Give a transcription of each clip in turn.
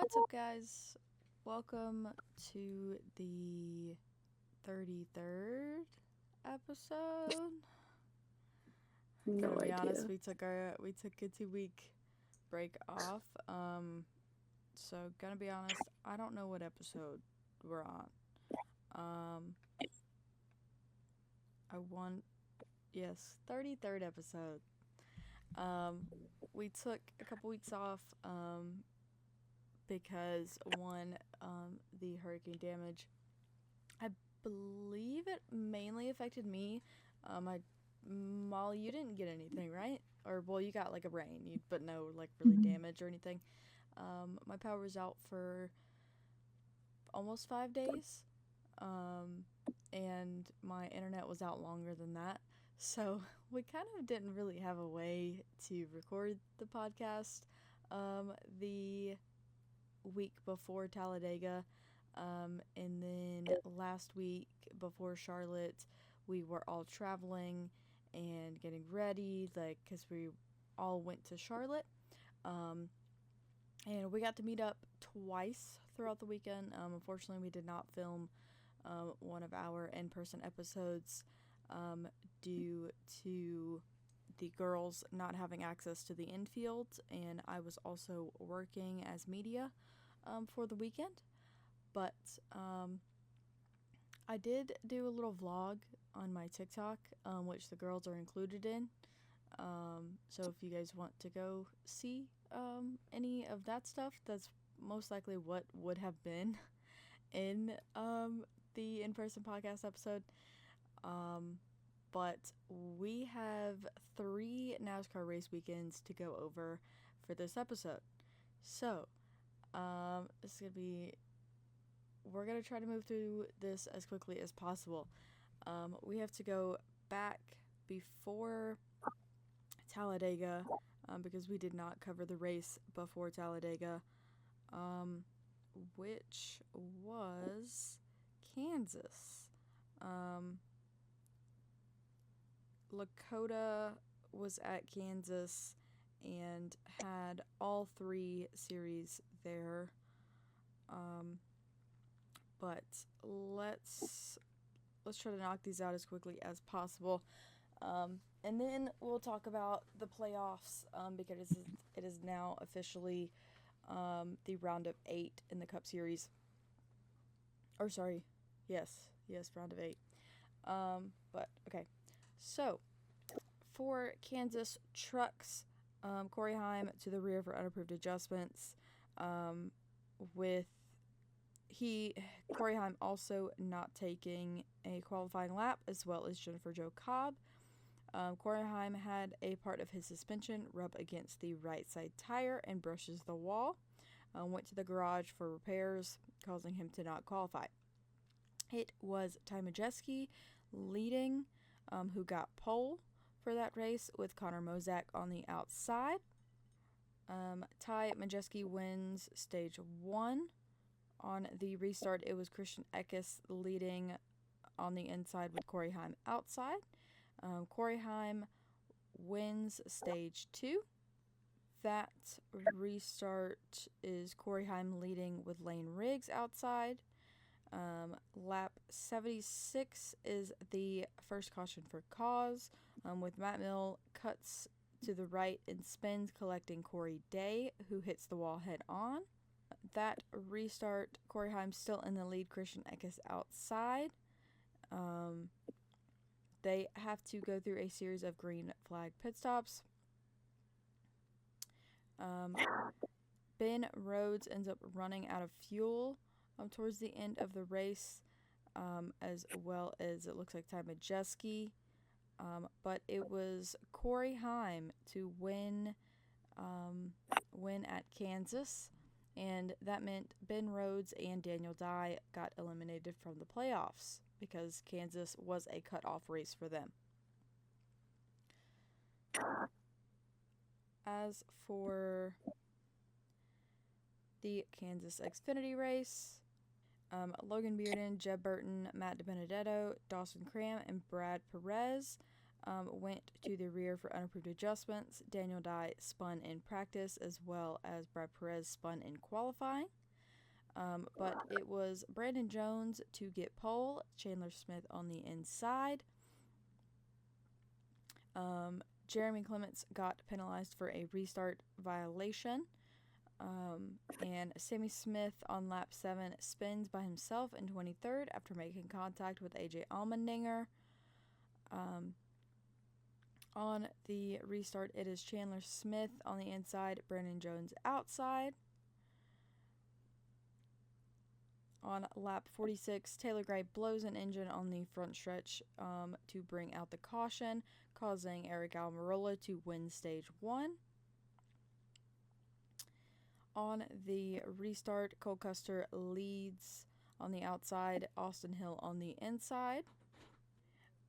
What's up, guys? Welcome to the 33rd episode. No Gotta be idea. honest, we took a 2 week break off. So gonna be honest, I don't know what episode we're on. Um, I want yes, 33rd episode. Um, we took a couple weeks off. Because one, the hurricane damage, I believe it mainly affected me. Molly, you didn't get anything, right? Or well, you got like a rain, but no like really damage or anything. My power was out for almost 5 days, and my internet was out longer than that. So we kind of didn't really have a way to record the podcast. The week before Talladega, and then last week before Charlotte, we were all traveling and getting ready, like, because we all went to Charlotte. Um, and we got to meet up twice throughout the weekend. Unfortunately, we did not film one of our in person episodes due to the girls not having access to the infield, and I was also working as media for the weekend. But I did do a little vlog on my TikTok, which the girls are included in. So if you guys want to go see any of that stuff, that's most likely what would have been in the in-person podcast episode. But we have 3 NASCAR race weekends to go over for this episode. So, it's gonna be. We're gonna try to move through this as quickly as possible. We have to go back before Talladega, because we did not cover the race before Talladega, which was Kansas. Lakota was at Kansas and had all 3 series there. But let's try to knock these out as quickly as possible. And then we'll talk about the playoffs, because it is now officially the round of 8 in the Cup Series. Or sorry, yes, round of 8. But okay, so for Kansas trucks, Corey Heim to the rear for unapproved adjustments. With Corey Heim also not taking a qualifying lap, as well as Jennifer Jo Cobb. Corey Heim had a part of his suspension rub against the right side tire and brushes the wall. Went to the garage for repairs, causing him to not qualify. It was Ty Majeski leading, who got pole for that race, with Connor Mozak on the outside. Ty Majeski wins stage 1. On the restart, it was Christian Eckes leading on the inside with Corey Heim outside. Corey Heim wins stage 2. That restart is Corey Heim leading with Lane Riggs outside. Lap 76 is the first caution for cause, with Matt Mill cuts to the right and spins, collecting Corey Day, who hits the wall head on. That restart, Corey Heim still in the lead, Christian Eckes outside. They have to go through a series of green flag pit stops. Ben Rhodes ends up running out of fuel towards the end of the race, as well as it looks like Ty Majeski. But it was Corey Heim to win at Kansas, and that meant Ben Rhodes and Daniel Dye got eliminated from the playoffs because Kansas was a cutoff race for them. As for the Kansas Xfinity race, Logan Bearden, Jeb Burton, Matt DiBenedetto, Dawson Cram, and Brad Perez went to the rear for unapproved adjustments. Daniel Dye spun in practice as well as Brad Perez spun in qualifying. But it was Brandon Jones to get pole, Chandler Smith on the inside. Jeremy Clements got penalized for a restart violation. And Sammy Smith on lap 7 spins by himself in 23rd after making contact with AJ Allmendinger. On the restart, it is Chandler Smith on the inside, Brandon Jones outside. On lap 46, Taylor Gray blows an engine on the front stretch to bring out the caution, causing Eric Almirola to win stage 1. On the restart, Cole Custer leads on the outside, Austin Hill on the inside.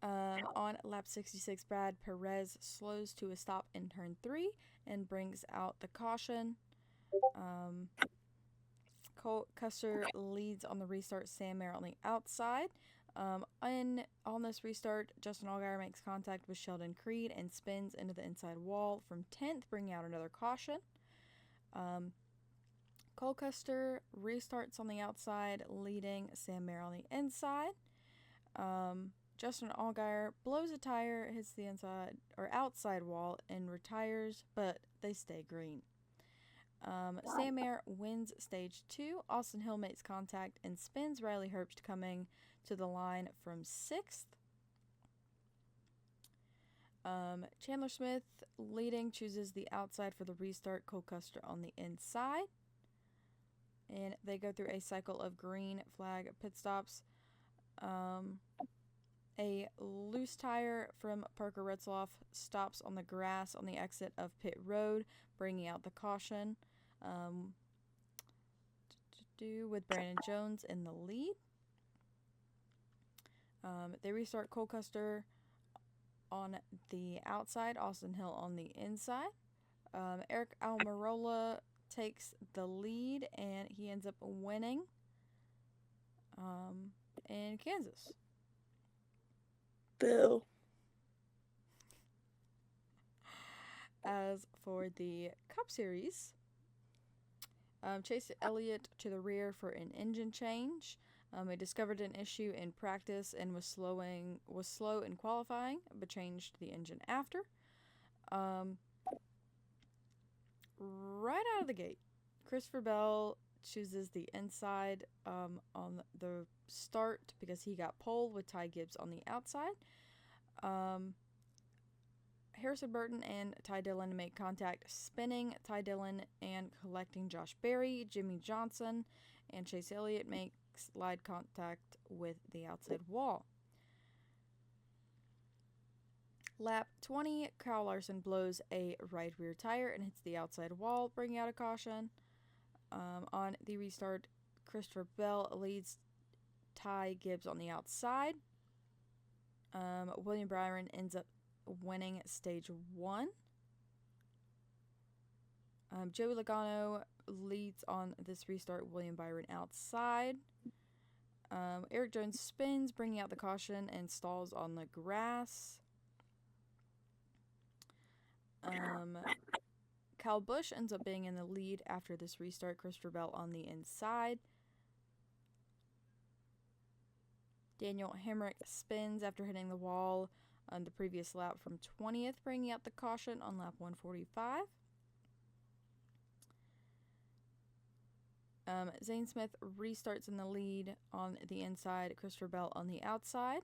On lap 66, Brad Perez slows to a stop in turn 3 and brings out the caution. Cole Custer leads on the restart, Sam Mayer on the outside. On this restart, Justin Allgaier makes contact with Sheldon Creed and spins into the inside wall from 10th, bringing out another caution. Cole Custer restarts on the outside, leading Sam Mayer on the inside. Justin Allgaier blows a tire, hits the inside or outside wall, and retires, but they stay green. Sam Mayer wins stage 2. Austin Hill makes contact and spins Riley Herbst coming to the line from 6th. Chandler Smith leading chooses the outside for the restart, Cole Custer on the inside. And they go through a cycle of green flag pit stops. A loose tire from Parker Retzloff stops on the grass on the exit of pit road, bringing out the caution. With Brandon Jones in the lead. They restart Cole Custer on the outside, Austin Hill on the inside. Eric Almirola takes the lead, and he ends up winning in Kansas. Boo. As for the Cup Series, Chase Elliott to the rear for an engine change. He discovered an issue in practice and was slow in qualifying, but changed the engine after. Right out of the gate, Christopher Bell chooses the inside on the start because he got pole with Ty Gibbs on the outside. Harrison Burton and Ty Dillon make contact, spinning Ty Dillon and collecting Josh Berry. Jimmy Johnson and Chase Elliott make slide contact with the outside wall. Lap 20, Kyle Larson blows a right rear tire and hits the outside wall, bringing out a caution. On the restart, Christopher Bell leads Ty Gibbs on the outside. William Byron ends up winning stage 1. Joey Logano leads on this restart, William Byron outside. Eric Jones spins, bringing out the caution and stalls on the grass. Kyle Busch ends up being in the lead after this restart, Christopher Bell on the inside. Daniel Hemrick spins after hitting the wall on the previous lap from 20th, bringing out the caution on lap 145. Zane Smith restarts in the lead on the inside, Christopher Bell on the outside.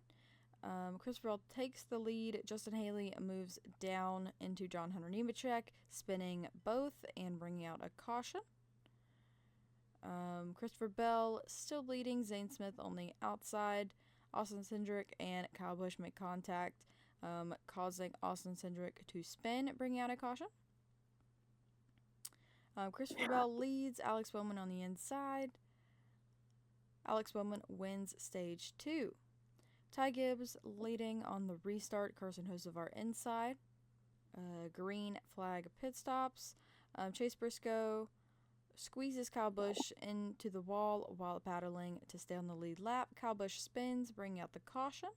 Christopher Bell takes the lead. Justin Haley moves down into John Hunter Nemechek, spinning both and bringing out a caution. Christopher Bell still leading. Zane Smith on the outside. Austin Cindric and Kyle Busch make contact, causing Austin Cindric to spin, bringing out a caution. Christopher Bell leads. Alex Bowman on the inside. Alex Bowman wins stage 2. Ty Gibbs leading on the restart. Carson Hocevar inside. Green flag pit stops. Chase Briscoe squeezes Kyle Busch into the wall while battling to stay on the lead lap. Kyle Busch spins, bringing out the caution.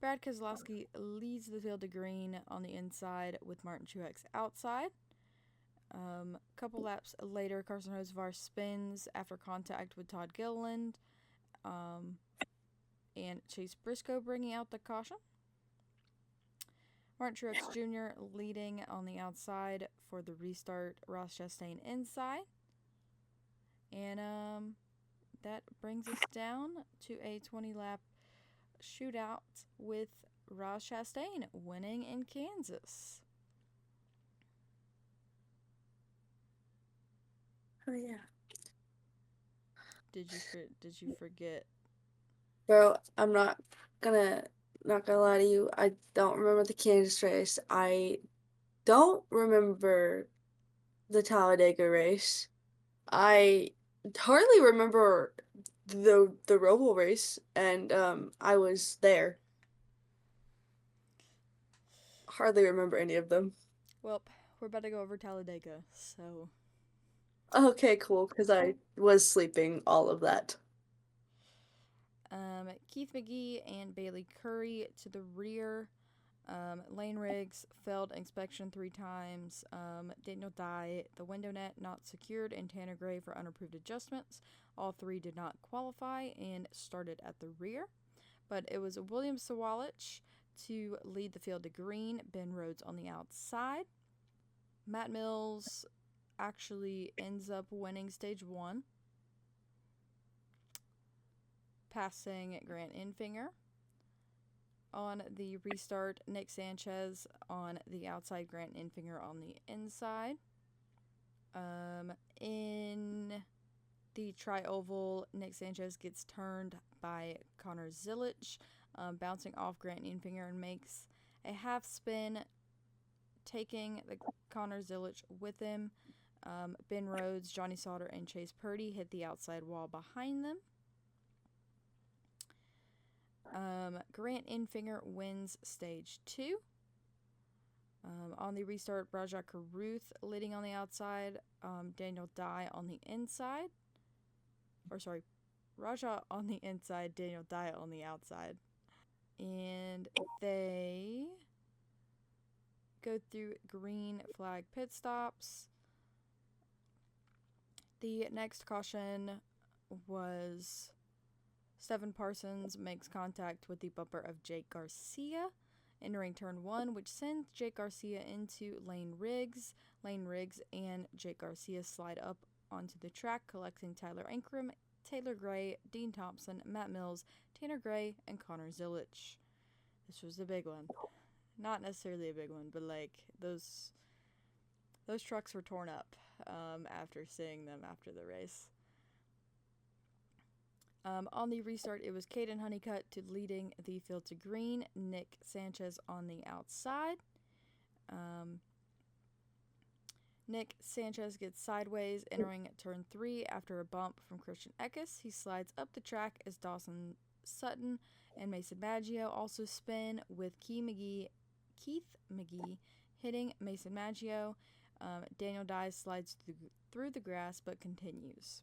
Brad Keselowski leads the field to green on the inside with Martin Truex outside. Couple laps later, Carson Hocevar spins after contact with Todd Gilliland and Chase Briscoe bringing out the caution. Martin Truex Jr. leading on the outside for the restart, Ross Chastain inside. And that brings us down to a 20-lap shootout with Ross Chastain winning in Kansas. Oh yeah. Did you forget? Bro, I'm not gonna lie to you. I don't remember the Kansas race. I don't remember the Talladega race. I hardly remember the Roval race, and I was there. Hardly remember any of them. Well, we're about to go over Talladega, so Okay, cool, because I was sleeping all of that. Keith McGee and Bailey Curry to the rear. Lane Riggs failed inspection 3 times. Daniel Dye, the window net not secured, and Tanner Gray for unapproved adjustments. All 3 did not qualify and started at the rear. But it was William Sawalich to lead the field to green, Ben Rhodes on the outside. Matt Mills actually ends up winning stage 1, passing Grant Enfinger. On the restart, Nick Sanchez on the outside, Grant Enfinger on the inside. In the tri-oval, Nick Sanchez gets turned by Connor Zilic, bouncing off Grant Enfinger and makes a half spin, taking the Connor Zilic with him. Ben Rhodes, Johnny Sauter, and Chase Purdy hit the outside wall behind them. Grant Enfinger wins stage 2. On the restart, Rajah Caruth leading on the outside, Daniel Dye on the inside. Rajah on the inside, Daniel Dye on the outside. And they go through green flag pit stops. The next caution was Stephen Parsons makes contact with the bumper of Jake Garcia, entering turn 1, which sends Jake Garcia into Lane Riggs. Lane Riggs and Jake Garcia slide up onto the track, collecting Tyler Ankrum, Taylor Gray, Dean Thompson, Matt Mills, Tanner Gray, and Connor Zilic. This was a big one. Not necessarily a big one, but like those trucks were torn up after seeing them after the race. On the restart, it was Caden Honeycutt to leading the field to green, Nick Sanchez on the outside. Nick Sanchez gets sideways, entering turn 3 after a bump from Christian Eckes. He slides up the track as Dawson Sutton and Mason Maggio also spin, with Keith McGee hitting Mason Maggio. Daniel Dye slides through the grass but continues.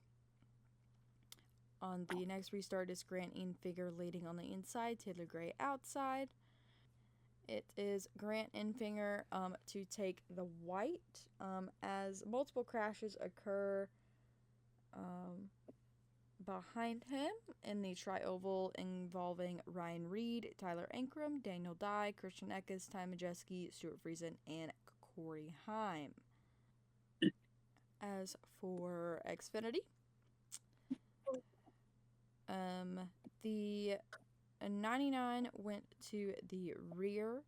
On the next restart is Grant Enfinger leading on the inside, Taylor Gray outside. It is Grant Enfinger to take the white as multiple crashes occur behind him in the tri-oval involving Ryan Reed, Tyler Ankrum, Daniel Dye, Christian Eckes, Ty Majeski, Stuart Friesen, and Corey Heim. As for Xfinity, the 99 went to the rear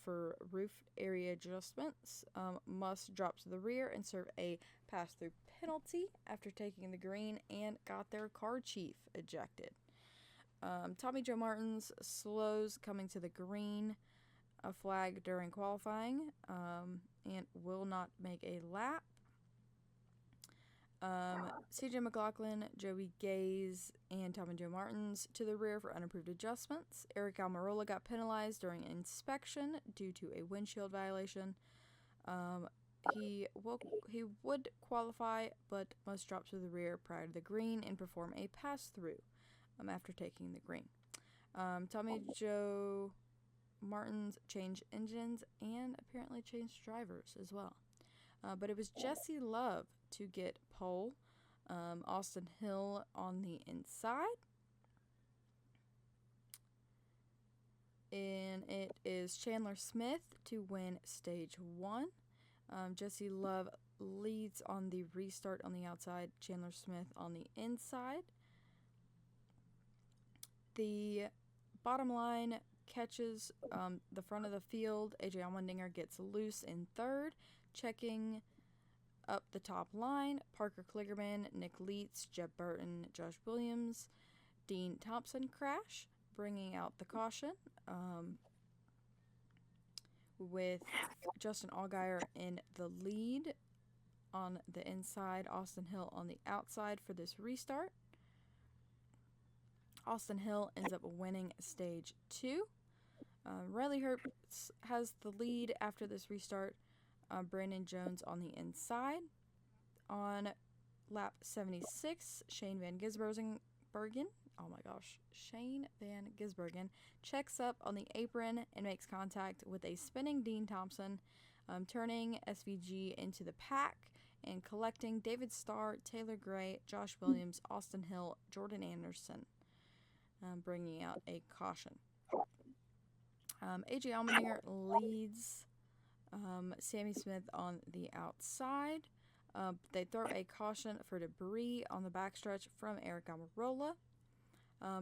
for roof area adjustments. Must drop to the rear and serve a pass-through penalty after taking the green and got their car chief ejected. Tommy Joe Martins slows coming to the green, a flag during qualifying, and will not make a lap. CJ McLaughlin, Joey Gaze, and Tommy Joe Martins to the rear for unapproved adjustments. Eric Almirola got penalized during inspection due to a windshield violation. He would qualify, but must drop to the rear prior to the green and perform a pass-through after taking the green. Tommy Joe Martins changed engines and apparently changed drivers as well. But it was Jesse Love to get pole. Austin Hill on the inside. And it is Chandler Smith to win stage 1. Jesse Love leads on the restart on the outside, Chandler Smith on the inside. The bottom line catches the front of the field. AJ Allmendinger gets loose in third, checking up the top line. Parker Kligerman, Nick Leitz, Jeb Burton, Josh Williams, Dean Thompson crash, bringing out the caution. With Justin Allgaier in the lead on the inside, Austin Hill on the outside for this restart. Austin Hill ends up winning stage 2. Riley Herbst has the lead after this restart. Brandon Jones on the inside. On lap 76, Shane Van Gisbergen, checks up on the apron and makes contact with a spinning Dean Thompson, turning SVG into the pack and collecting David Starr, Taylor Gray, Josh Williams, Austin Hill, Jordan Anderson, bringing out a caution. AJ Allmendinger leads Sammy Smith on the outside. They throw a caution for debris on the backstretch from Eric Almirola.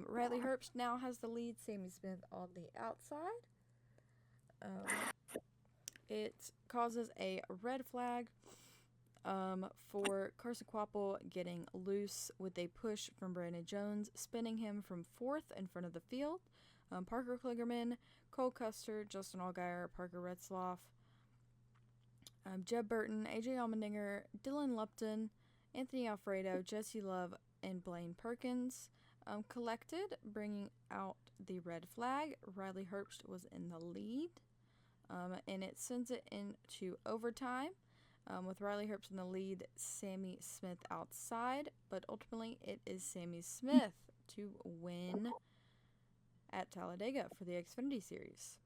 Riley Herbst now has the lead, Sammy Smith on the outside. It causes a red flag for Carson Kvapil getting loose with a push from Brandon Jones, spinning him from 4th in front of the field. Parker Kligerman, Cole Custer, Justin Allgaier, Parker Retzloff, Jeb Burton, AJ Allmendinger, Dylan Lupton, Anthony Alfredo, Jesse Love, and Blaine Perkins collected, bringing out the red flag. Riley Herbst was in the lead, and it sends it into overtime with Riley Herbst in the lead, Sammy Smith outside, but ultimately it is Sammy Smith to win at Talladega for the Xfinity Series.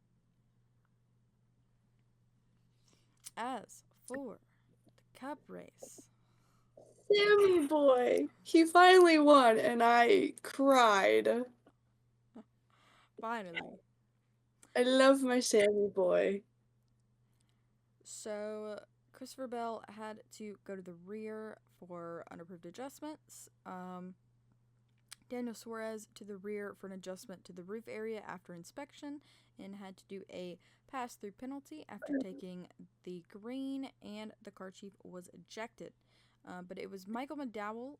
As for the Cup race, Sammy boy, he finally won, and I cried. finally. I love my Sammy boy. So Christopher Bell had to go to the rear for unapproved adjustments. Daniel Suarez to the rear for an adjustment to the roof area after inspection and had to do a pass-through penalty after taking the green, and the car chief was ejected. But it was Michael McDowell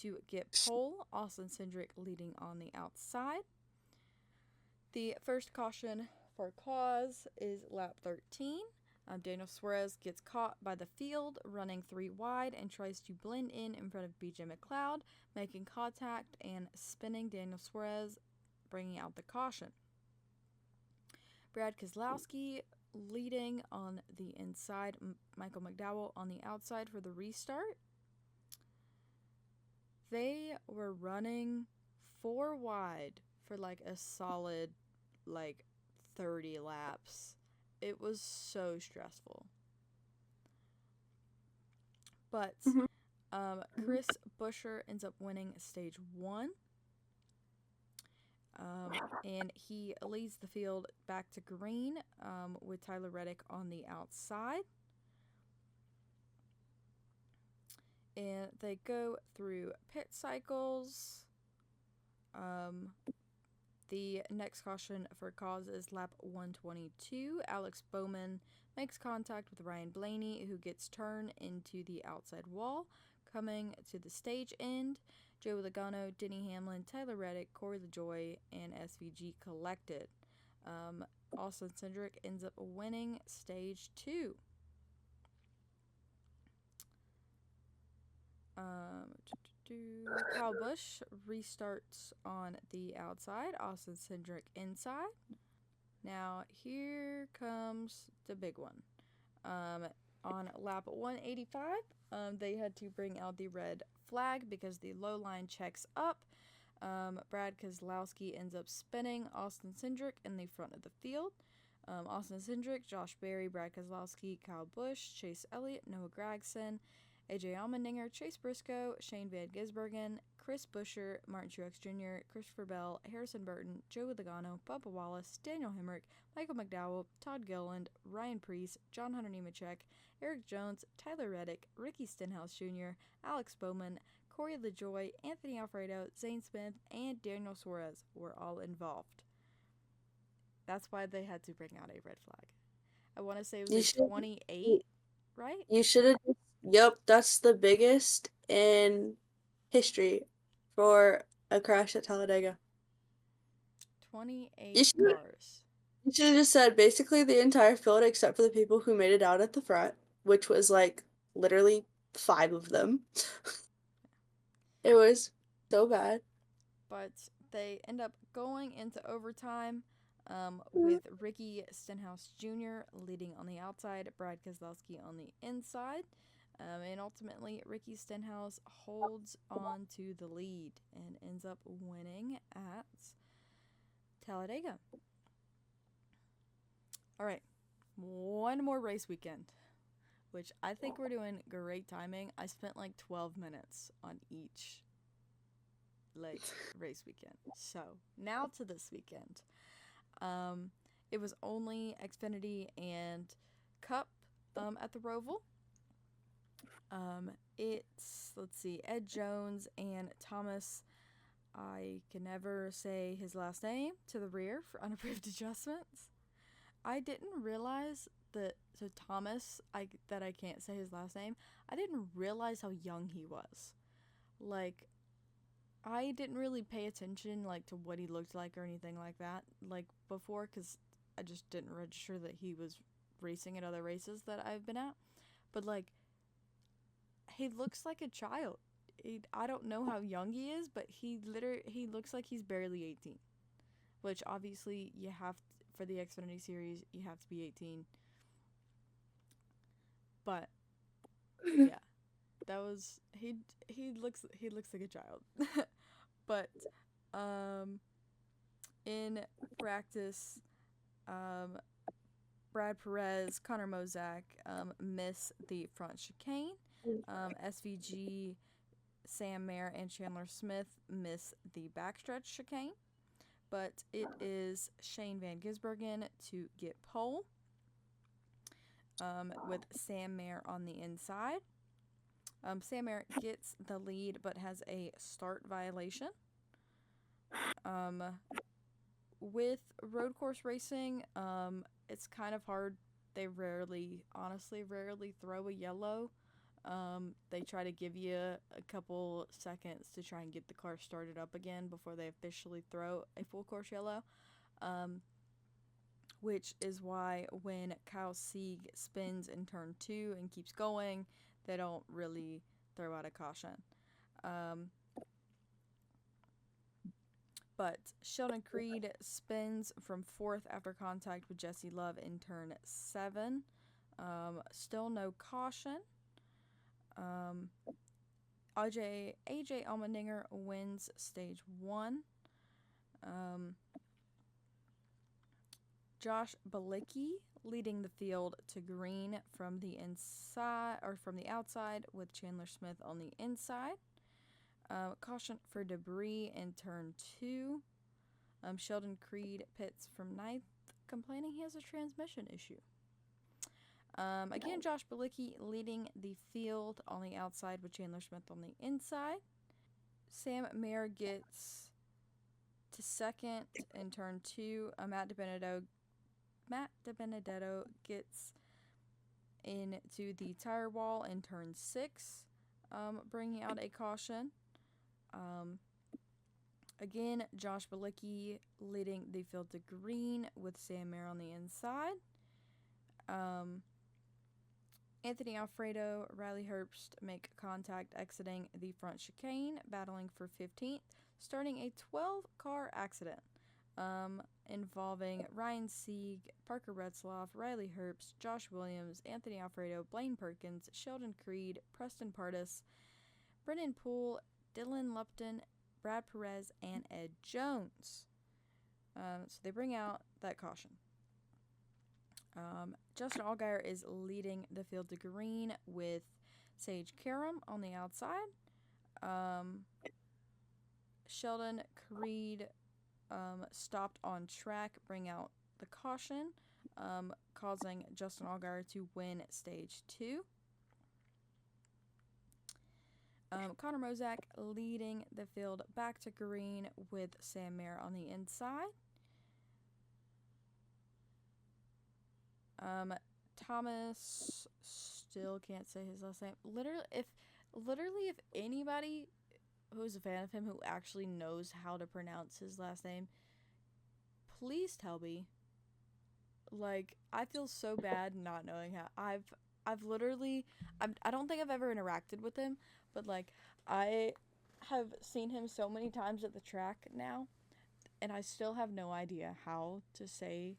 to get pole, Austin Cindric leading on the outside. The first caution for cause is lap 13. Daniel Suarez gets caught by the field running 3 wide and tries to blend in front of BJ McLeod, making contact and spinning Daniel Suarez, bringing out the caution. Brad Keselowski leading on the inside, Michael McDowell on the outside for the restart. They were running 4 wide for like a solid 30 laps. It was so stressful. But Chris Buescher ends up winning stage 1. And he leads the field back to green with Tyler Reddick on the outside. And they go through pit cycles. The next caution for cause is lap 122. Alex Bowman makes contact with Ryan Blaney, who gets turned into the outside wall. Coming to the stage end, Joey Logano, Denny Hamlin, Tyler Reddick, Corey LaJoie, and SVG collected. Austin Cindric ends up winning stage 2. Kyle Busch restarts on the outside, Austin Cindric inside. Now here comes the big one. On lap 185, they had to bring out the red flag because the low line checks up. Brad Keselowski ends up spinning Austin Cindric in the front of the field. Austin Cindric, Josh Berry, Brad Keselowski, Kyle Busch, Chase Elliott, Noah Gragson, AJ Allmendinger, Chase Briscoe, Shane Van Gisbergen, Chris Buescher, Martin Truex Jr., Christopher Bell, Harrison Burton, Joey Logano, Bubba Wallace, Daniel Hemrick, Michael McDowell, Todd Gilliland, Ryan Preece, John Hunter Nemechek, Eric Jones, Tyler Reddick, Ricky Stenhouse Jr., Alex Bowman, Corey LaJoie, Anthony Alfredo, Zane Smith, and Daniel Suarez were all involved. That's why they had to bring out a red flag. I want to say it was You like should 28, right? you should have yep, that's the biggest in history for a crash at Talladega. 28 You should cars. you should have just said basically the entire field except for the people who made it out at the front, which was like literally 5 of them. It was so bad. But they end up going into overtime with Ricky Stenhouse Jr. leading on the outside, Brad Keselowski on the inside. And ultimately, Ricky Stenhouse holds on to the lead and ends up winning at Talladega. All right, one more race weekend, which I think we're doing great timing. I spent like 12 minutes on each like race weekend. So now to this weekend. It was only Xfinity and Cup at the Roval. It's, let's see, Ed Jones and Thomas. I can never say his last name to the rear for unapproved adjustments. I didn't realize that, so Thomas, that I can't say his last name. I didn't realize how young he was. Like, I didn't really pay attention like to what he looked like or anything like that like before, because I just didn't register that he was racing at other races that I've been at. But like, he looks like a child. I don't know how young he is, but he looks like he's barely 18. Which obviously you have to, for the Xfinity series, you have to be 18. But yeah, that was he looks like a child. But in practice, um, Brad Perez, Connor Mozak miss the front chicane. SVG, Sam Mayer, and Chandler Smith miss the backstretch chicane. But it is Shane Van Gisbergen to get pole with Sam Mayer on the inside. Sam Mayer gets the lead but has a start violation. With road course racing, it's kind of hard. They honestly rarely throw a yellow. They try to give you a couple seconds to try and get the car started up again before they officially throw a full course yellow. Which is why when Kyle Sieg spins in turn 2 and keeps going, they don't really throw out a caution. But Sheldon Creed spins from 4th after contact with Jesse Love in turn 7. Still no caution. AJ Allmendinger wins stage 1. Josh Bilicki leading the field to green from the inside or from the outside with Chandler Smith on the inside. Caution for debris in turn 2. Sheldon Creed pits from 9th, complaining he has a transmission issue. Again, Josh Bilicki leading the field on the outside with Chandler Smith on the inside. Sam Mayer gets to 2nd in turn 2. Matt DiBenedetto gets into the tire wall in turn 6, bringing out a caution. Again, Josh Bilicki leading the field to green with Sam Mayer on the inside. Anthony Alfredo, Riley Herbst make contact exiting the front chicane, battling for 15th, starting a 12-car accident involving Ryan Sieg, Parker Retzloff, Riley Herbst, Josh Williams, Anthony Alfredo, Blaine Perkins, Sheldon Creed, Preston Pardus, Brennan Poole, Dylan Lupton, Brad Perez and Ed Jones. So they bring out that caution. Justin Allgaier is leading the field to green with Sage Karam on the outside. Sheldon Creed stopped on track, bring out the caution, causing Justin Allgaier to win stage 2. Connor Mozak leading the field back to green with Sam Mayer on the inside. Thomas, still can't say his last name. Literally, if anybody who's a fan of him who actually knows how to pronounce his last name, please tell me. Like, I feel so bad not knowing how. I've literally, I don't think I've ever interacted with him, but like, I have seen him so many times at the track now, and I still have no idea how to say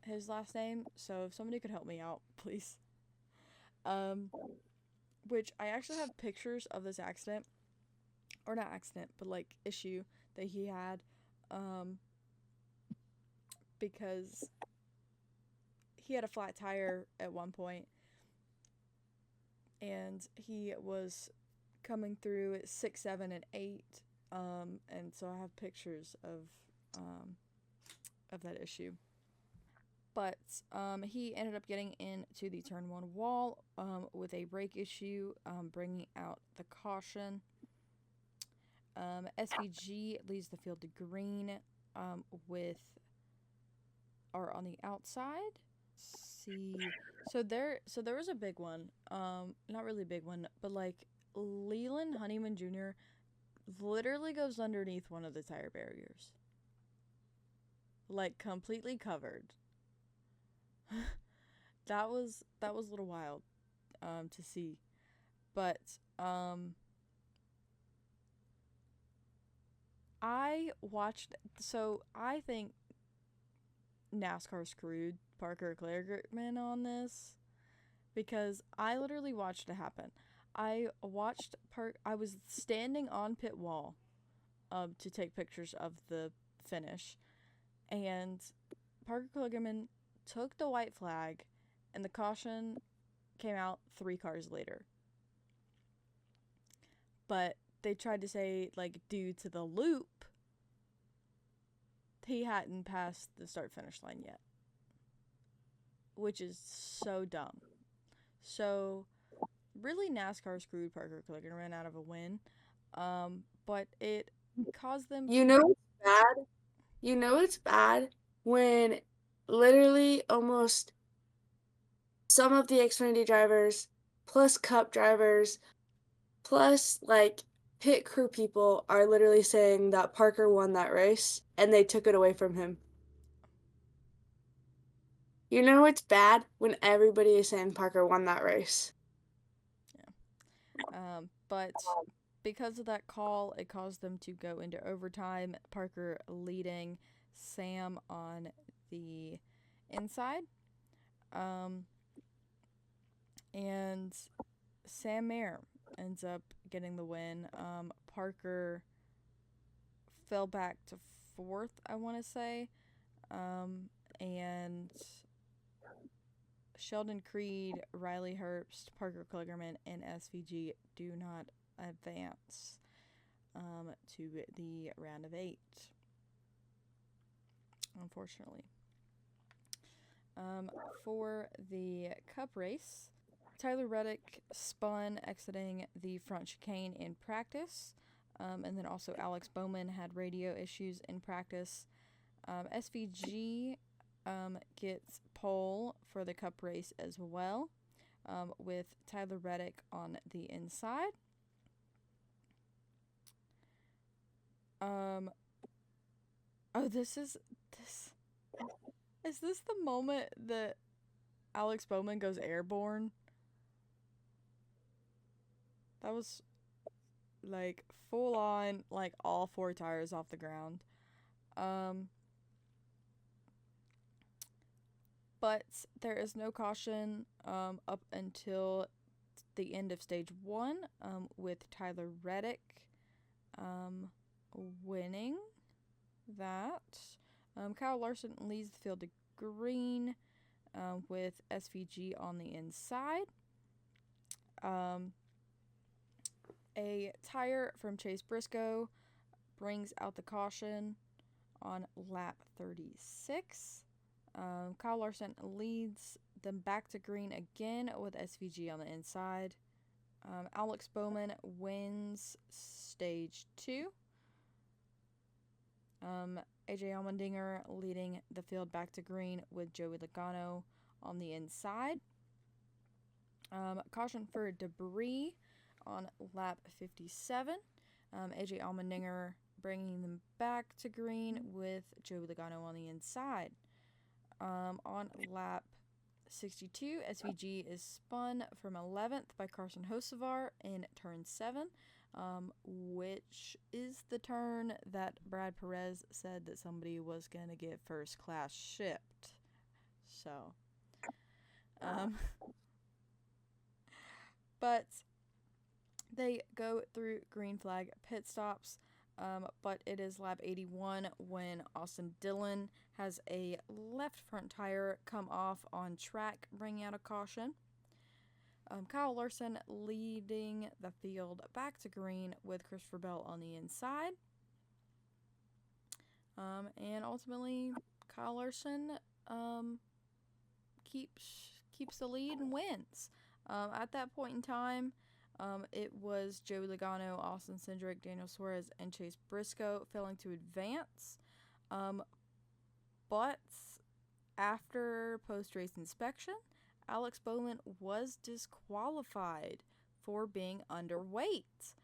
his last name. So if somebody could help me out, please. Which I actually have pictures of this accident, or not accident, but like issue that he had, because he had a flat tire at one point, and he was coming through at 6, 7, and 8, and so I have pictures of that issue. But he ended up getting into the turn 1 wall with a brake issue, bringing out the caution. SVG leads the field to green with R on the outside. See, so there was a big one, not really a big one, but like Leland Honeyman Jr. literally goes underneath one of the tire barriers, like completely covered. that was a little wild to see, but I think NASCAR screwed Parker Kligerman on this, because I literally watched it happen. I was standing on pit wall to take pictures of the finish, and Parker Kligerman took the white flag, and the caution came out 3 cars later. But they tried to say, like, due to the loop, he hadn't passed the start-finish line yet, which is so dumb. So, really, NASCAR screwed Parker Kligerman out of a win, but it caused them to... You know it's bad? You know it's bad when literally almost some of the Xfinity drivers, plus Cup drivers, plus like pit crew people are literally saying that Parker won that race and they took it away from him. You know it's bad when everybody is saying Parker won that race. Yeah. But because of that call, it caused them to go into overtime. Parker leading, Sam on the inside. And Sam Mayer ends up getting the win. Parker fell back to 4th, I want to say. And Sheldon Creed, Riley Herbst, Parker Kligerman, and SVG do not advance to the round of 8, unfortunately. For the Cup race, Tyler Reddick spun exiting the front chicane in practice, and then also Alex Bowman had radio issues in practice. SVG gets pole for the Cup race as well, with Tyler Reddick on the inside. Is this the moment that Alex Bowman goes airborne? That was like full on, like all 4 tires off the ground. But there is no caution up until the end of stage 1 with Tyler Reddick winning that. Kyle Larson leads the field to green with SVG on the inside. A tire from Chase Briscoe brings out the caution on lap 36. Kyle Larson leads them back to green again with SVG on the inside. Alex Bowman wins stage 2. AJ Allmendinger leading the field back to green with Joey Logano on the inside. Caution for debris on lap 57. AJ Allmendinger bringing them back to green with Joey Logano on the inside. On lap 62, SVG is spun from 11th by Carson Hocevar in turn 7, which is the turn that Brad Perez said that somebody was going to get first class shipped. So, but they go through green flag pit stops. But it is lap 81 when Austin Dillon has a left front tire come off on track, bringing out a caution. Kyle Larson leading the field back to green with Christopher Bell on the inside. And ultimately, Kyle Larson keeps the lead and wins. At that point in time, it was Joey Logano, Austin Cindric, Daniel Suarez, and Chase Briscoe failing to advance. But after post-race inspection, Alex Bowman was disqualified for being underweight,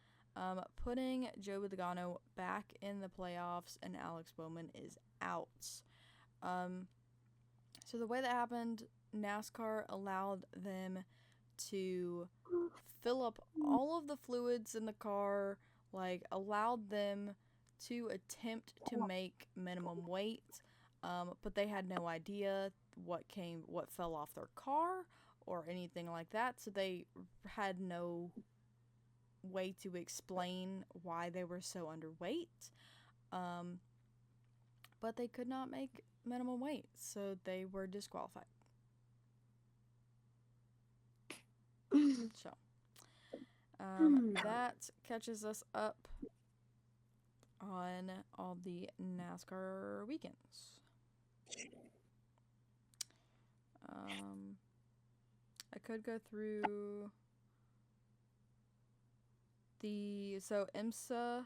putting Joey Logano back in the playoffs, and Alex Bowman is out. So the way that happened, NASCAR allowed them to fill up all of the fluids in the car, allowed them to attempt to make minimum weight, but they had no idea what fell off their car or anything like that, so they had no way to explain why they were so underweight, but they could not make minimum weight, so they were disqualified. So that catches us up on all the NASCAR weekends. I could go through IMSA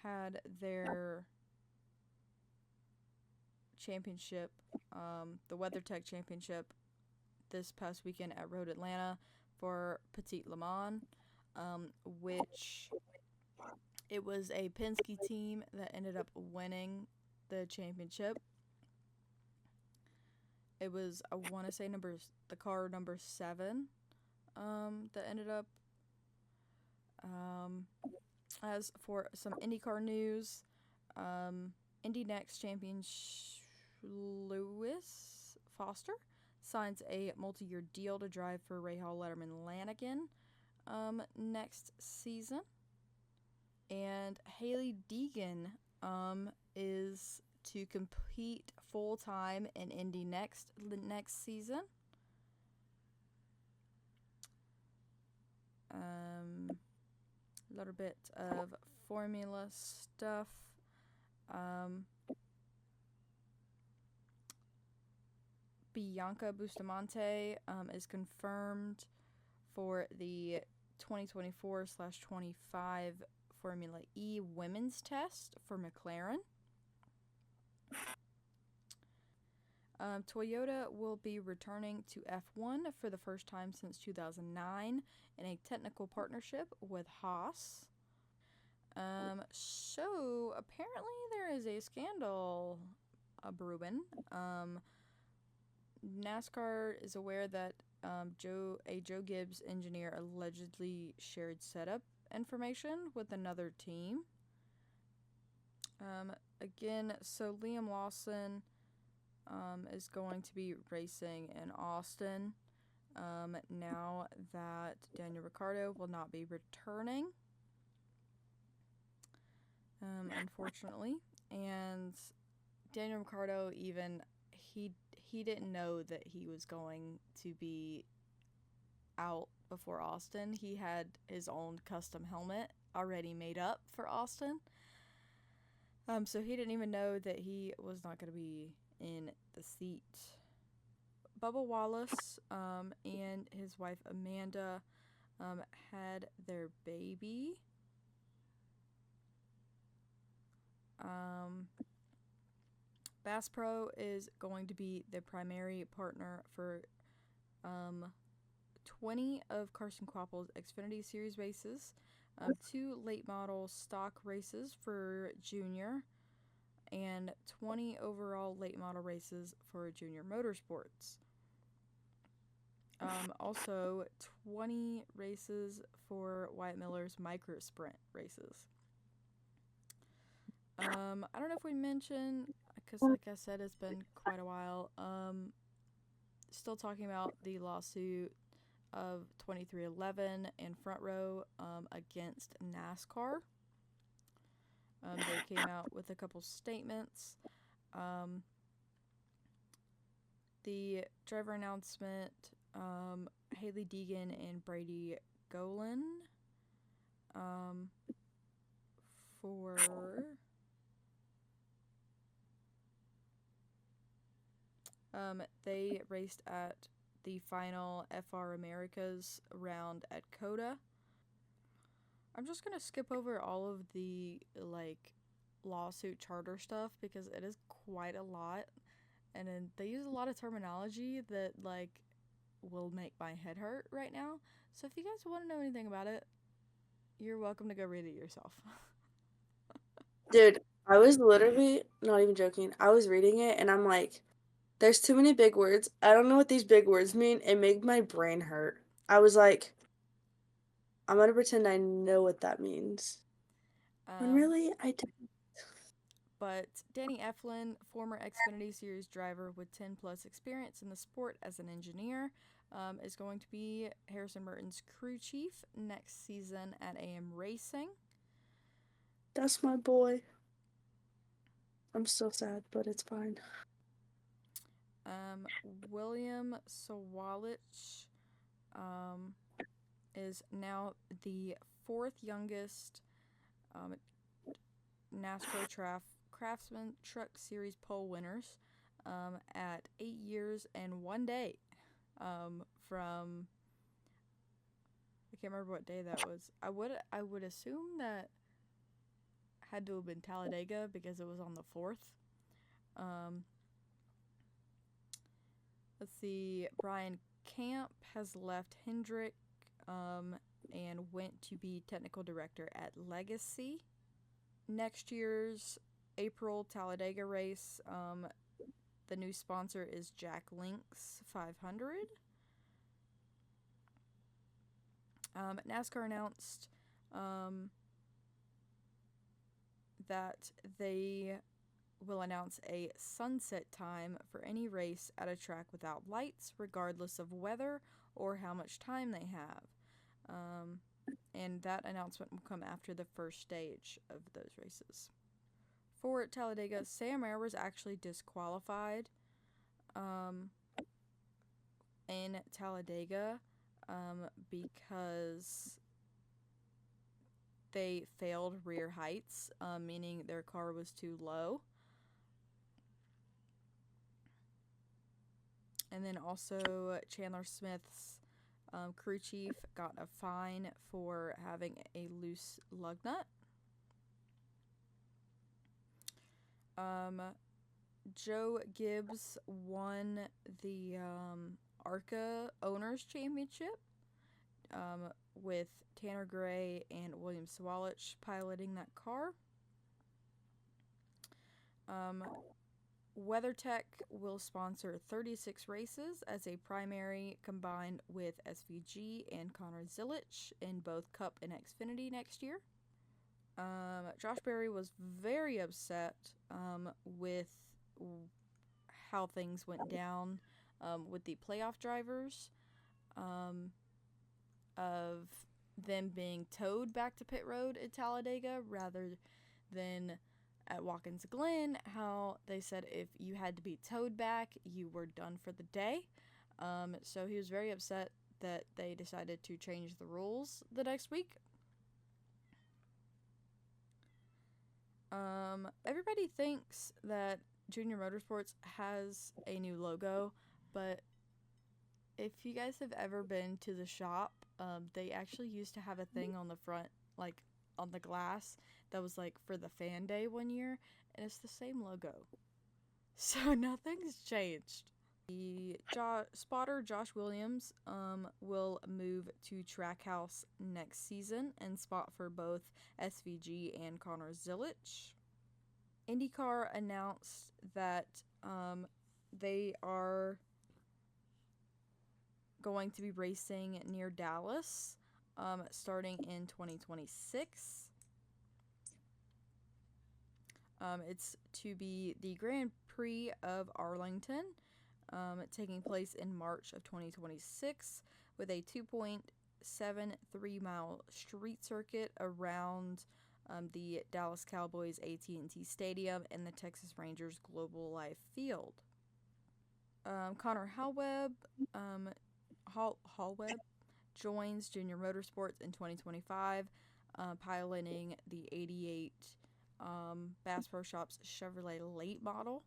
had their championship, the WeatherTech Championship, this past weekend at Road Atlanta for Petite Le Mans, which it was a Penske team that ended up winning the championship. It was, I want to say, the car number 7 that ended up. As for some INDYCAR news, Indy Next champion Lewis Foster signs a multi-year deal to drive for Rahal Letterman Lanigan next season. And Haley Deegan is to compete full-time in Indy Next season. A little bit of formula stuff. Bianca Bustamante is confirmed for the 2024/25 Formula E Women's Test for McLaren. Toyota will be returning to F1 for the first time since 2009 in a technical partnership with Haas. So apparently there is a scandal brewing. NASCAR is aware that Joe Gibbs engineer allegedly shared setup information with another team. Again, so Liam Lawson is going to be racing in Austin now that Daniel Ricciardo will not be returning, unfortunately. And Daniel Ricciardo he didn't know that he was going to be out before Austin. He had his own custom helmet already made up for Austin. So he didn't even know that he was not going to be in the seat. Bubba Wallace and his wife Amanda had their baby. Bass Pro is going to be the primary partner for 20 of Carson Kvapil's Xfinity Series races, 2 late model stock races for Junior, and 20 overall late model races for Junior Motorsports. Also, 20 races for Wyatt Miller's Micro Sprint races. I don't know if we mentioned, because like I said, it's been quite a while. Still talking about the lawsuit of 2311 and Front Row against NASCAR. They came out with a couple statements. The driver announcement, Haley Deegan and Brady Golan for they raced at the final FR Americas round at COTA. I'm just gonna skip over all of the lawsuit charter stuff because it is quite a lot, and then they use a lot of terminology that will make my head hurt right now. So if you guys want to know anything about it, you're welcome to go read it yourself. Dude, I was literally not even joking. I was reading it and I'm like, there's too many big words. I don't know what these big words mean. It made my brain hurt. I was like, I'm gonna pretend I know what that means. When really, I don't. But Danny Eflin, former Xfinity Series driver with 10 plus experience in the sport as an engineer, is going to be Harrison Burton's crew chief next season at AM Racing. That's my boy. I'm so sad, but it's fine. William Sawalich is now the 4th youngest NASCAR Craftsman Truck Series pole winners at 8 years and 1 day from, I can't remember what day that was. I would assume that had to have been Talladega because it was on the 4th. Let's see, Brian Camp has left Hendrick and went to be technical director at Legacy. Next year's April Talladega race, the new sponsor is Jack Link's 500. NASCAR announced that they will announce a sunset time for any race at a track without lights, regardless of weather or how much time they have. And that announcement will come after the first stage of those races. For Talladega, Sam Mayer was actually disqualified in Talladega because they failed rear heights, meaning their car was too low. And then also Chandler Smith's crew chief got a fine for having a loose lug nut. Joe Gibbs won the ARCA Owners Championship with Tanner Gray and William Sawalich piloting that car. WeatherTech will sponsor 36 races as a primary combined with SVG and Connor Zilich in both Cup and Xfinity next year. Josh Berry was very upset with how things went down with the playoff drivers. of them being towed back to pit road at Talladega rather than at Watkins Glen, how they said if you had to be towed back, you were done for the day. So he was very upset that they decided to change the rules the next week. Everybody thinks that Junior Motorsports has a new logo, but if you guys have ever been to the shop, they actually used to have a thing on the front, like on the glass, that was like for the fan day one year, and it's the same logo. So nothing's changed. The spotter Josh Williams will move to Trackhouse next season and spot for both SVG and Connor Zilisch. INDYCAR announced that they are going to be racing near Dallas starting in 2026. It's to be the Grand Prix of Arlington, taking place in March of 2026 with a 2.73 mile street circuit around the Dallas Cowboys AT&T Stadium and the Texas Rangers Global Life Field. Connor Hallweb joins Junior Motorsports in 2025, piloting the 88 Bass Pro Shops Chevrolet late model.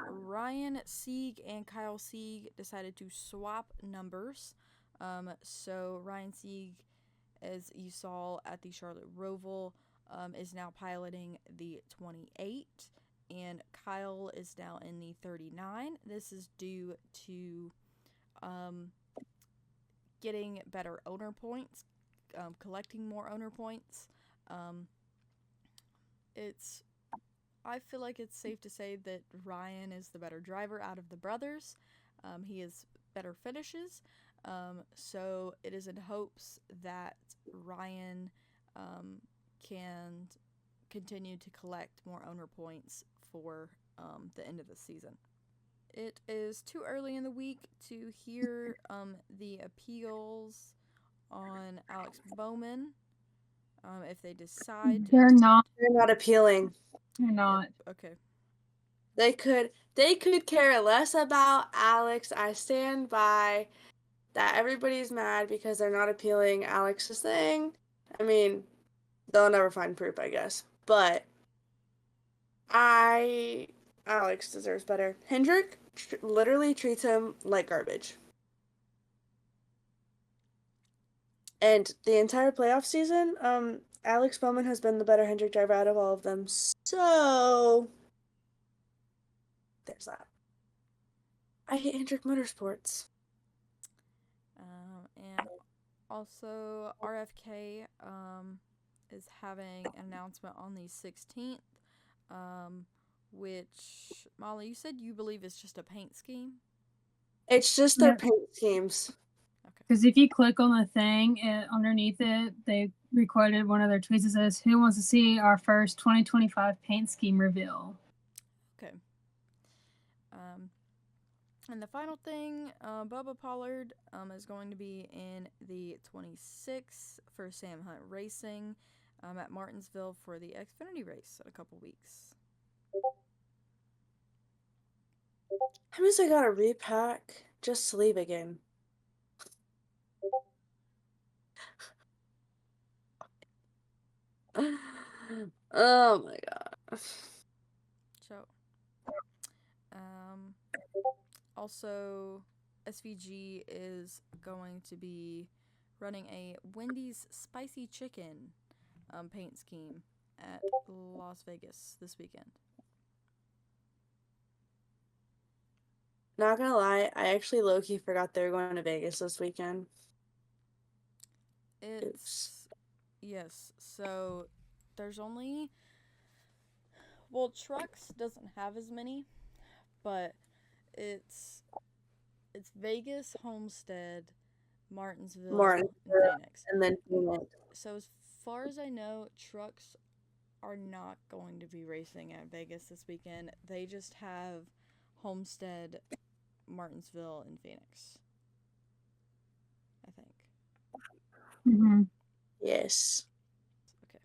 Ryan Sieg and Kyle Sieg decided to swap numbers. So Ryan Sieg, as you saw at the Charlotte Roval, is now piloting the 28, and Kyle is now in the 39. This is due to getting better owner points, collecting more owner points. I feel like it's safe to say that Ryan is the better driver out of the brothers. He has better finishes. So it is in hopes that Ryan can continue to collect more owner points for the end of the season. It is too early in the week to hear the appeals on Alex Bowman. If they decide They're not appealing. They're not. Yep, okay. They could care less about Alex. I stand by that. Everybody's mad because they're not appealing Alex's thing. I mean, they'll never find proof, I guess. But Alex deserves better. Hendrick literally treats him like garbage. And the entire playoff season, Alex Bowman has been the better Hendrick driver out of all of them. So there's that. I hate Hendrick Motorsports. And also RFK is having an announcement on the 16th, which, Molly, you said you believe it's just a paint scheme? It's just their paint schemes. Because if you click on the thing underneath it, they recorded one of their tweets that says, "Who wants to see our first 2025 paint scheme reveal?" Okay. And the final thing, Bubba Pollard is going to be in the 26 for Sam Hunt Racing at Martinsville for the Xfinity race in a couple weeks. That means I gotta repack just to leave again. Oh my god. So, also, SVG is going to be running a Wendy's Spicy Chicken paint scheme at Las Vegas this weekend. Not gonna lie, I actually low-key forgot they were going to Vegas this weekend. Oops. Yes, so there's only... Well, Trucks doesn't have as many, but it's Vegas, Homestead, Martinsville, and Phoenix. And then Phoenix. So as far as I know, Trucks are not going to be racing at Vegas this weekend. They just have Homestead Martinsville and Phoenix, I think. Mm-hmm. Yes. Okay.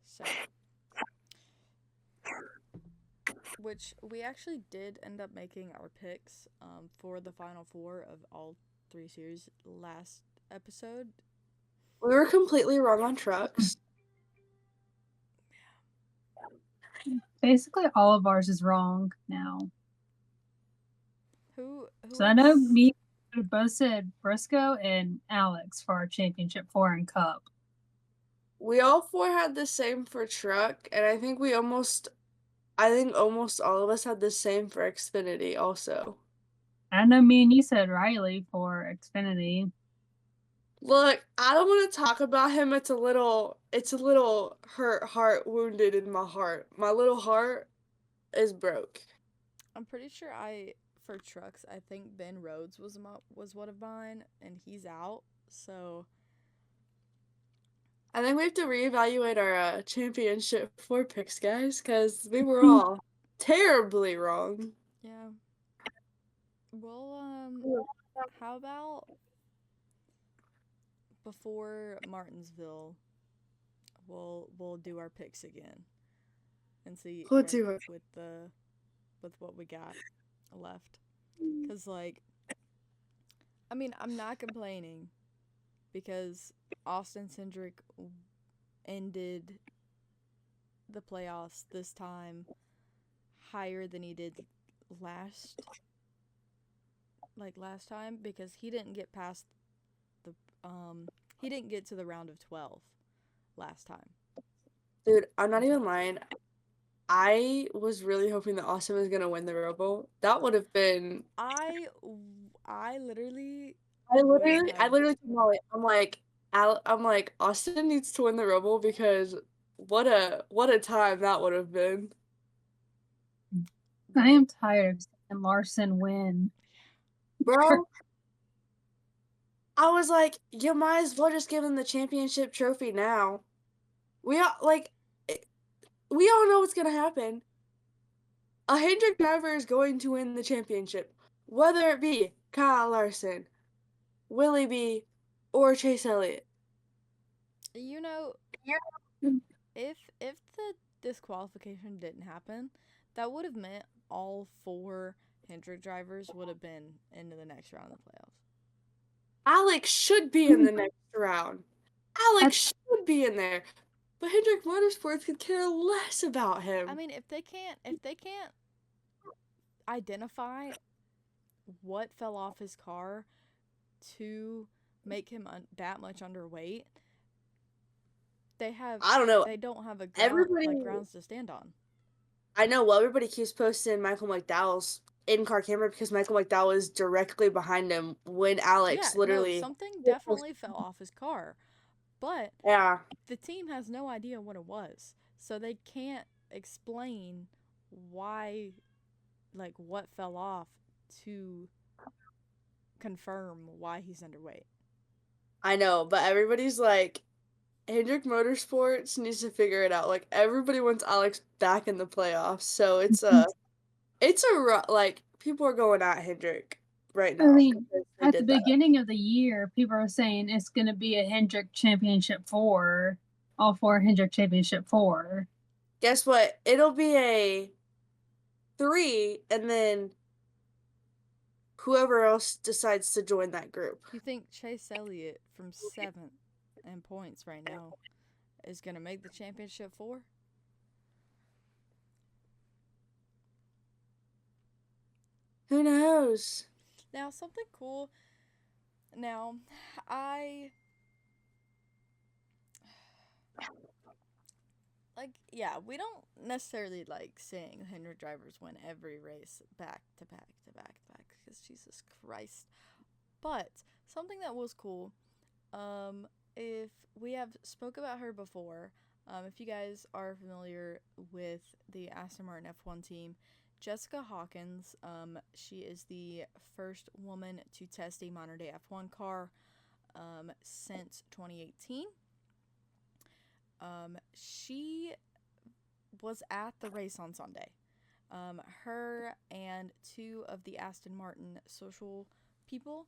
So, which we actually did end up making our picks for the final four of all three series last episode. We were completely wrong on trucks. Basically, all of ours is wrong now. Who So I know else? me both said Briscoe and Alex for our championship 4 and cup. We all four had the same for truck, and I think almost all of us had the same for Xfinity also. I know me and you said Riley for Xfinity. Look, I don't want to talk about him. It's a little heart wounded in my heart. My little heart is broke. I'm pretty sure for trucks, I think Ben Rhodes was one of mine, and he's out. So I think we have to reevaluate our championship 4 picks, guys, because we were all terribly wrong. yeah. Well, how about before Martinsville, we'll do our picks again and see We'll do it. with what we got left. Cause like, I mean, I'm not complaining because Austin Cindric ended the playoffs this time higher than he did last time because he didn't get past the he didn't get to the round of 12 last time. Dude, I'm not even lying. I was really hoping that Austin was gonna win the Robo. That would have been. I literally I would literally told Molly, I'm like, Austin needs to win the Robo because what a time that would have been. I am tired of seeing Larson win. Bro, I was like, you might as well just give him the championship trophy now. We all know what's gonna happen. A Hendrick driver is going to win the championship, whether it be Kyle Larson, Willie B, or Chase Elliott. You know, if the disqualification didn't happen, that would have meant all four Hendrick drivers would have been into the next round of the playoffs. Alex should be in the next round. Alex should be in there. But Hendrick Motorsports could care less about him. I mean, if they can't identify what fell off his car to make him that much underweight, I don't know. They don't have grounds to stand on. I know. Well, everybody keeps posting Michael McDowell's in-car camera because Michael McDowell is directly behind him when Alex literally. Something definitely fell off his car, but the team has no idea what it was, so they can't explain why, like what fell off to confirm why he's underweight. I know, but everybody's like, Hendrick Motorsports needs to figure it out. Like everybody wants Alex back in the playoffs, so it's like people are going at Hendrick right now. I mean, at the beginning of the year, people are saying it's going to be a Hendrick Championship 4, all 4 Hendrick Championship 4. Guess what? It'll be a 3, and then whoever else decides to join that group. You think Chase Elliott from 7th in points right now is going to make the championship 4? Who knows? Now, something cool. Now, we don't necessarily like seeing Hendrick drivers win every race back to back to back to back because Jesus Christ. But something that was cool, if we have spoke about her before, if you guys are familiar with the Aston Martin F1 team, Jessica Hawkins, she is the first woman to test a modern day F1 car since 2018. She was at the race on Sunday. Her and two of the Aston Martin social people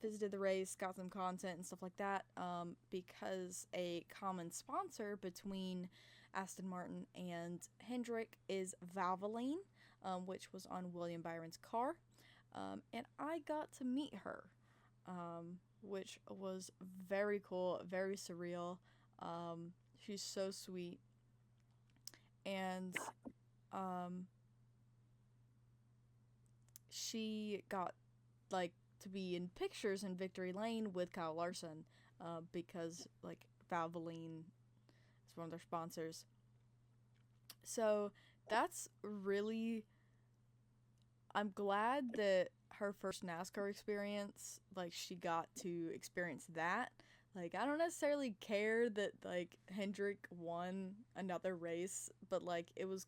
visited the race, got some content and stuff like that, because a common sponsor between Aston Martin and Hendrick is Valvoline, which was on William Byron's car. And I got to meet her, which was very cool, very surreal. She's so sweet. And she got like to be in pictures in Victory Lane with Kyle Larson, because like Valvoline is one of their sponsors. So that's really, I'm glad that her first NASCAR experience, like she got to experience that. Like I don't necessarily care that like Hendrick won another race, but like it was,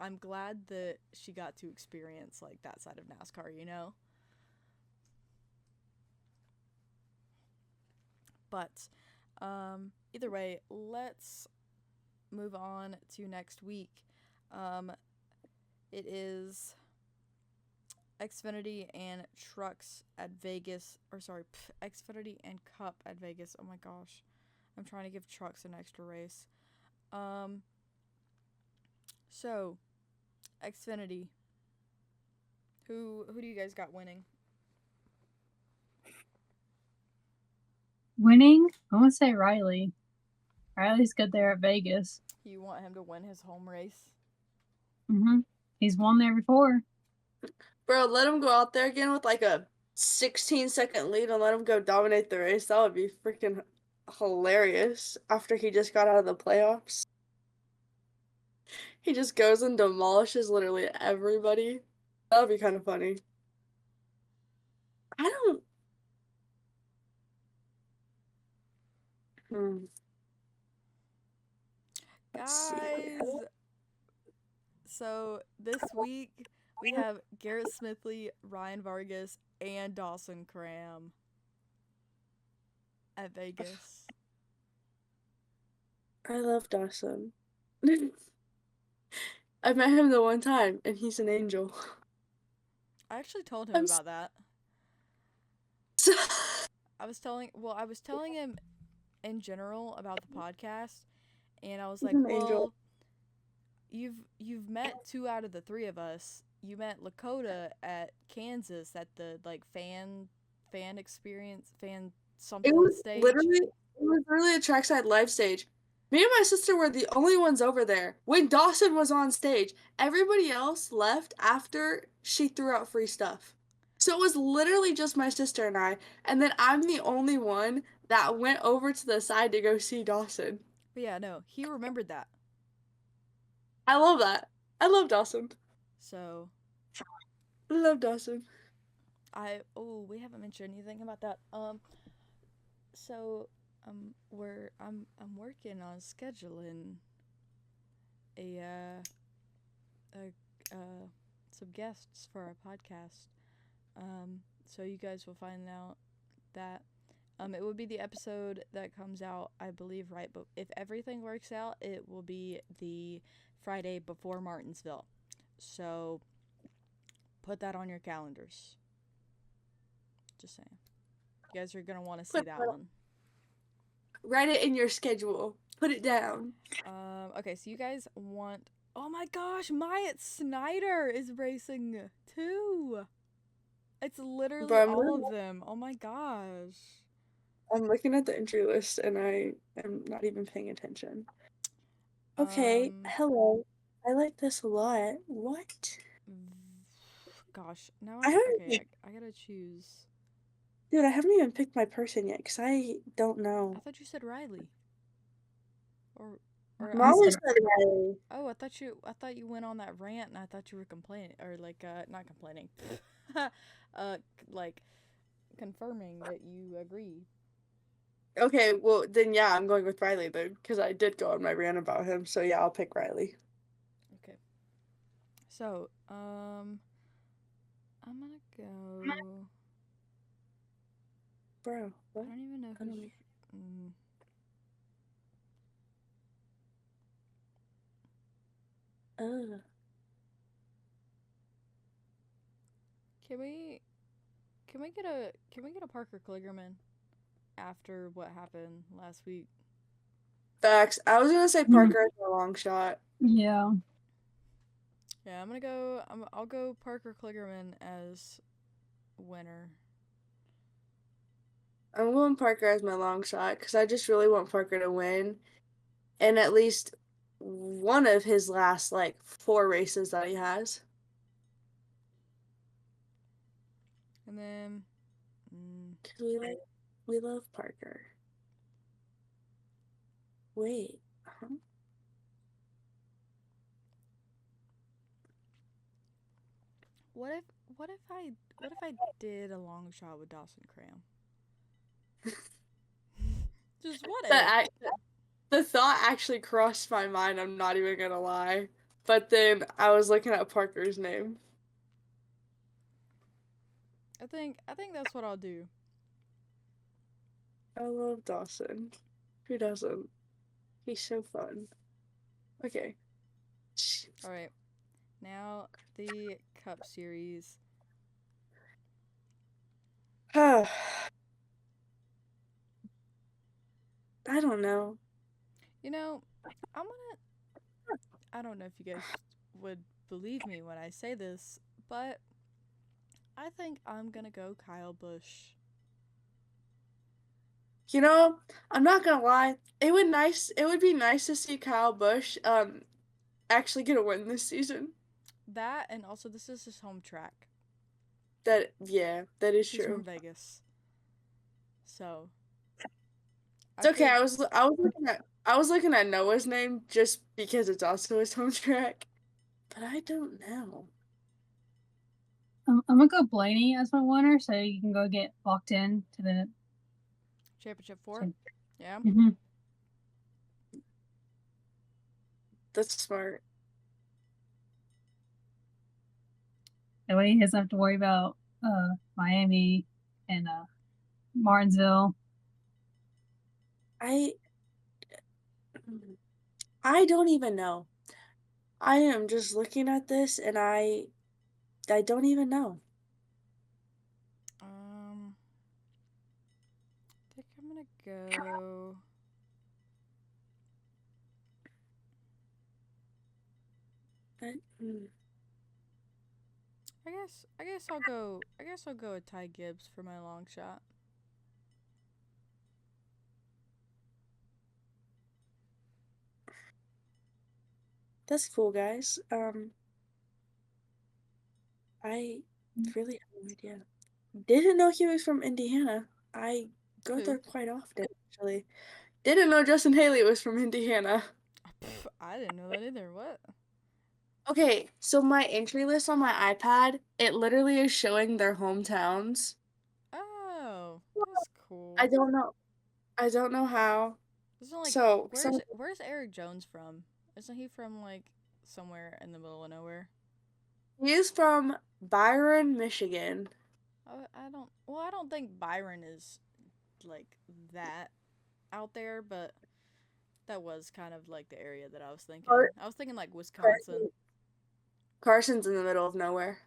I'm glad that she got to experience like that side of NASCAR, you know? But either way, let's move on to next week. It is Xfinity and Trucks at Vegas, or sorry, Xfinity and Cup at Vegas. Oh my gosh, I'm trying to give Trucks an extra race. So Xfinity, who do you guys got winning? Winning? I want to say Riley. Riley's good there at Vegas. You want him to win his home race? He's won there before. Bro, let him go out there again with like a 16-second lead and let him go dominate the race. That would be freaking hilarious after he just got out of the playoffs. He just goes and demolishes literally everybody. That would be kind of funny. I don't. Guys, so this week we have Garrett Smithley, Ryan Vargas, and Dawson Cram at Vegas. I love Dawson. I met him the one time, and he's an angel. I actually told him about that. I was telling him in general about the podcast, and I was like, well, you've met two out of the three of us. You met Lakota at Kansas at the like fan experience, fan something stage. It was literally a Trackside live stage. Me and my sister were the only ones over there when Dawson was on stage. Everybody else left after she threw out free stuff. So it was literally just my sister and I, and then I'm the only one that went over to the side to go see Dawson. But yeah, no, he remembered that. I love that. I love Dawson. So I love Dawson. We haven't mentioned anything about that. So I'm working on scheduling some guests for our podcast. So you guys will find out that it would be the episode that comes out, I believe, right, but if everything works out, it will be the Friday before Martinsville. So put that on your calendars. Just saying. You guys are going to want to see that one. Write it in your schedule. Put it down. Okay, so you guys want... Oh my gosh, Myatt Snyder is racing too. It's literally all of them. Oh my gosh. I'm looking at the entry list and I am not even paying attention. Okay, hello. I like this a lot. What? Gosh, now I gotta choose. Dude, I haven't even picked my person yet because I don't know. I thought you said Riley. Or Molly said Riley. Oh, I thought you went on that rant and I thought you were complaining, or like not complaining. Like confirming that you agree. Okay, well then yeah, I'm going with Riley then because I did go on my rant about him. So yeah, I'll pick Riley. Okay. So, I'm gonna go. Bro, what? I don't even know who's. Can we get a Parker Kligerman after what happened last week? Facts. I was gonna say Parker as a long shot. Yeah. Yeah, I'll go Parker Kligerman as winner. I'm going Parker as my long shot because I just really want Parker to win, and at least one of his last like 4 races that he has. And then, 'Cause we love Parker. Wait. Huh? what if I did a long shot with Dawson Cram? Just what if? The thought actually crossed my mind, I'm not even gonna lie. But then I was looking at Parker's name. I think that's what I'll do. I love Dawson. Who doesn't? He's so fun. Okay. All right. Now the Cup Series. I don't know. You know, I don't know if you guys would believe me when I say this, but I think I'm gonna go Kyle Busch. You know, I'm not gonna lie. It would be nice to see Kyle Busch actually get a win this season. That, and also this is his home track. That is He's true. from Vegas. So It's okay. I was looking at Noah's name just because it's also his home track. But I don't know. I'm gonna go Blaney as my winner, so you can go get locked in to the Championship 4. Yeah. Mm-hmm. That's smart. That way he doesn't have to worry about Miami and Martinsville. I don't even know. I am just looking at this and I don't even know. I think I'm gonna go. I guess I'll go with Ty Gibbs for my long shot. That's cool, guys. I really have no idea. Didn't know he was from Indiana. I go Who? there quite often, actually. Didn't know Justin Haley was from Indiana. I didn't know that either. What? Okay, so my entry list on my iPad, it literally is showing their hometowns. Oh, that's cool. I don't know how. Like, So, where's Eric Jones from? Isn't he from like somewhere in the middle of nowhere? he is from Byron, Michigan. I don't think Byron is like that out there, but that was kind of like the area that I was thinking. I was thinking like Wisconsin. Carson's in the middle of nowhere.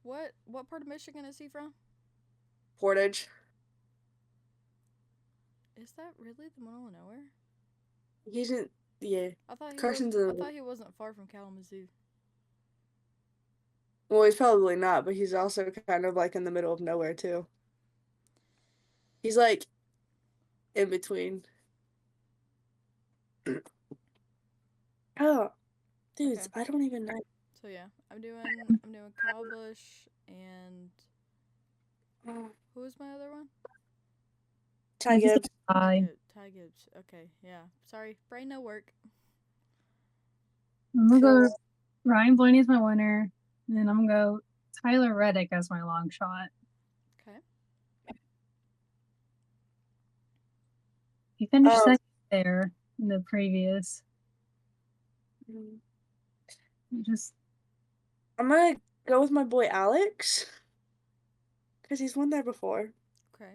What part of Michigan is he from? Portage. Is that really the middle of nowhere? He's in, yeah. I thought he wasn't far from Kalamazoo. Well, he's probably not, but he's also kind of like in the middle of nowhere too. He's like in between. Oh, dudes, okay. I don't even know. So yeah, I'm doing Kyle Busch and who was my other one? Ty Gibbs. Ty Gibbs. Okay, yeah. Sorry, brain no work. I'm gonna go Ryan Blaney as my winner, and then I'm gonna go Tyler Reddick as my long shot. Okay. He finished second there in the previous. I'm gonna go with my boy Alex because he's won there before. Okay.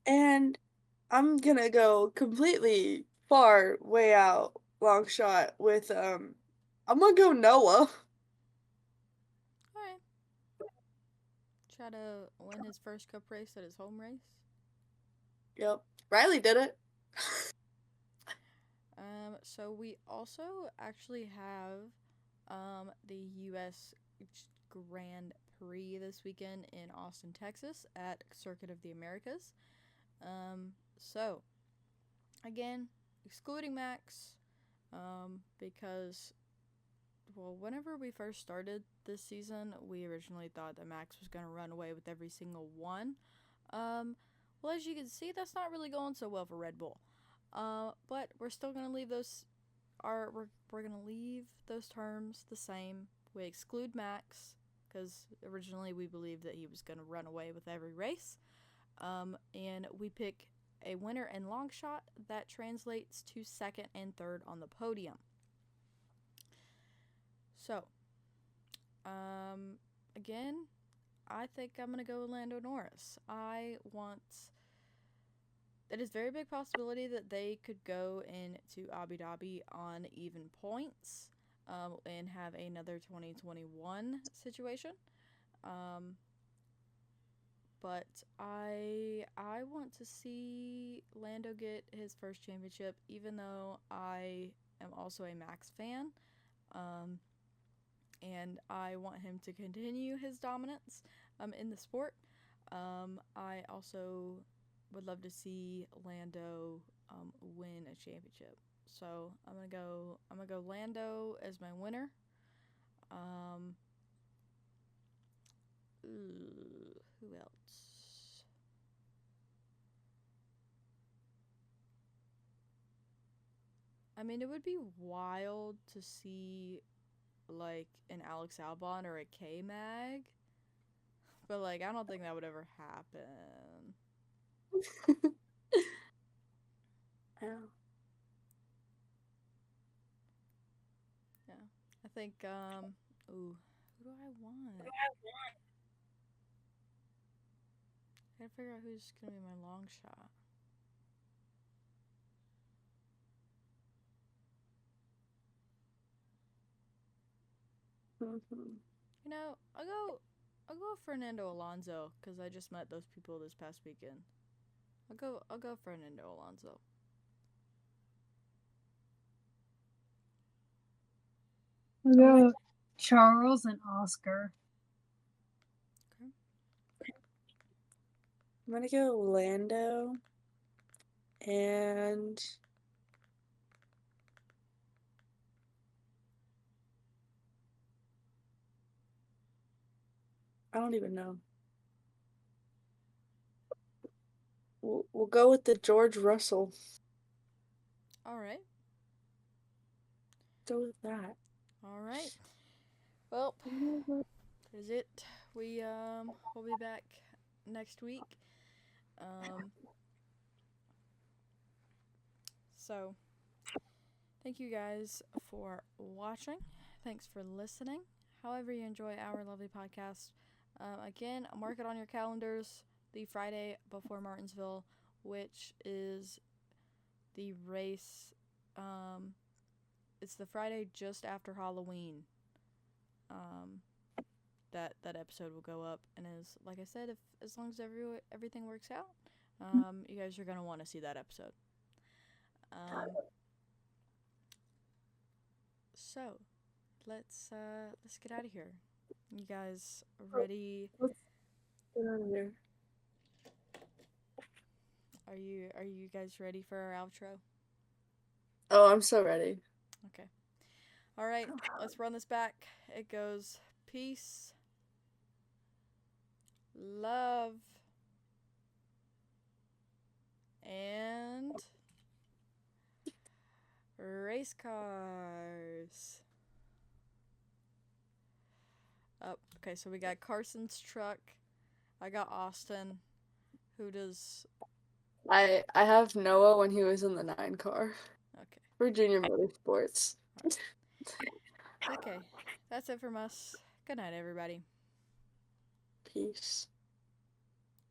And I'm gonna go completely far way out long shot with I'm gonna go Noah. Alright. try to win his first cup race at his home race. Yep. Riley did it. So we also actually have the U.S. Grand Prix this weekend in Austin, Texas at Circuit of the Americas. So, again, excluding Max, because, well, whenever we first started this season, we originally thought that Max was going to run away with every single one. Well, as you can see, that's not really going so well for Red Bull. But we're still going to leave those, we're going to leave those terms the same. We exclude Max, because originally we believed that he was going to run away with every race. And we pick a winner in long shot that translates to second and third on the podium. So, again, I think I'm going to go with Lando Norris. It is a very big possibility that they could go into Abu Dhabi on even points and have another 2021 situation. But I want to see Lando get his first championship, even though I am also a Max fan. And I want him to continue his dominance in the sport. I also would love to see Lando win a championship. So I'm gonna go Lando as my winner. Who else? I mean, it would be wild to see like an Alex Albon or a K-Mag, but like I don't think that would ever happen. Yeah. Yeah, I think who do I want? I gotta figure out who's gonna be my long shot. You know, I'll go Fernando Alonso because I just met those people this past weekend. I'll go Fernando Alonso. We'll go Charles and Oscar. Okay. I'm gonna go Lando and I don't even know. We'll go with the George Russell. All right. Go with that. All right. Well, that is it. We'll be back next week. So thank you guys for watching. Thanks for listening. However you enjoy our lovely podcast. Again, mark it on your calendars. The Friday before Martinsville, which is the race. It's the Friday just after Halloween. That episode will go up, and like I said, if as long as everything works out, you guys are gonna want to see that episode. So let's get out of here. You guys ready? Let's get out of here. Are you guys ready for our outro? Oh, I'm so ready. Okay. All right, let's run this back. It goes peace, love, and race cars. Oh, okay, so we got Carson's truck. I got Austin. Who does... I have Noah when he was in the 9 car. Okay. For Junior Motorsports. Right. Okay, that's it from us. Good night, everybody. Peace.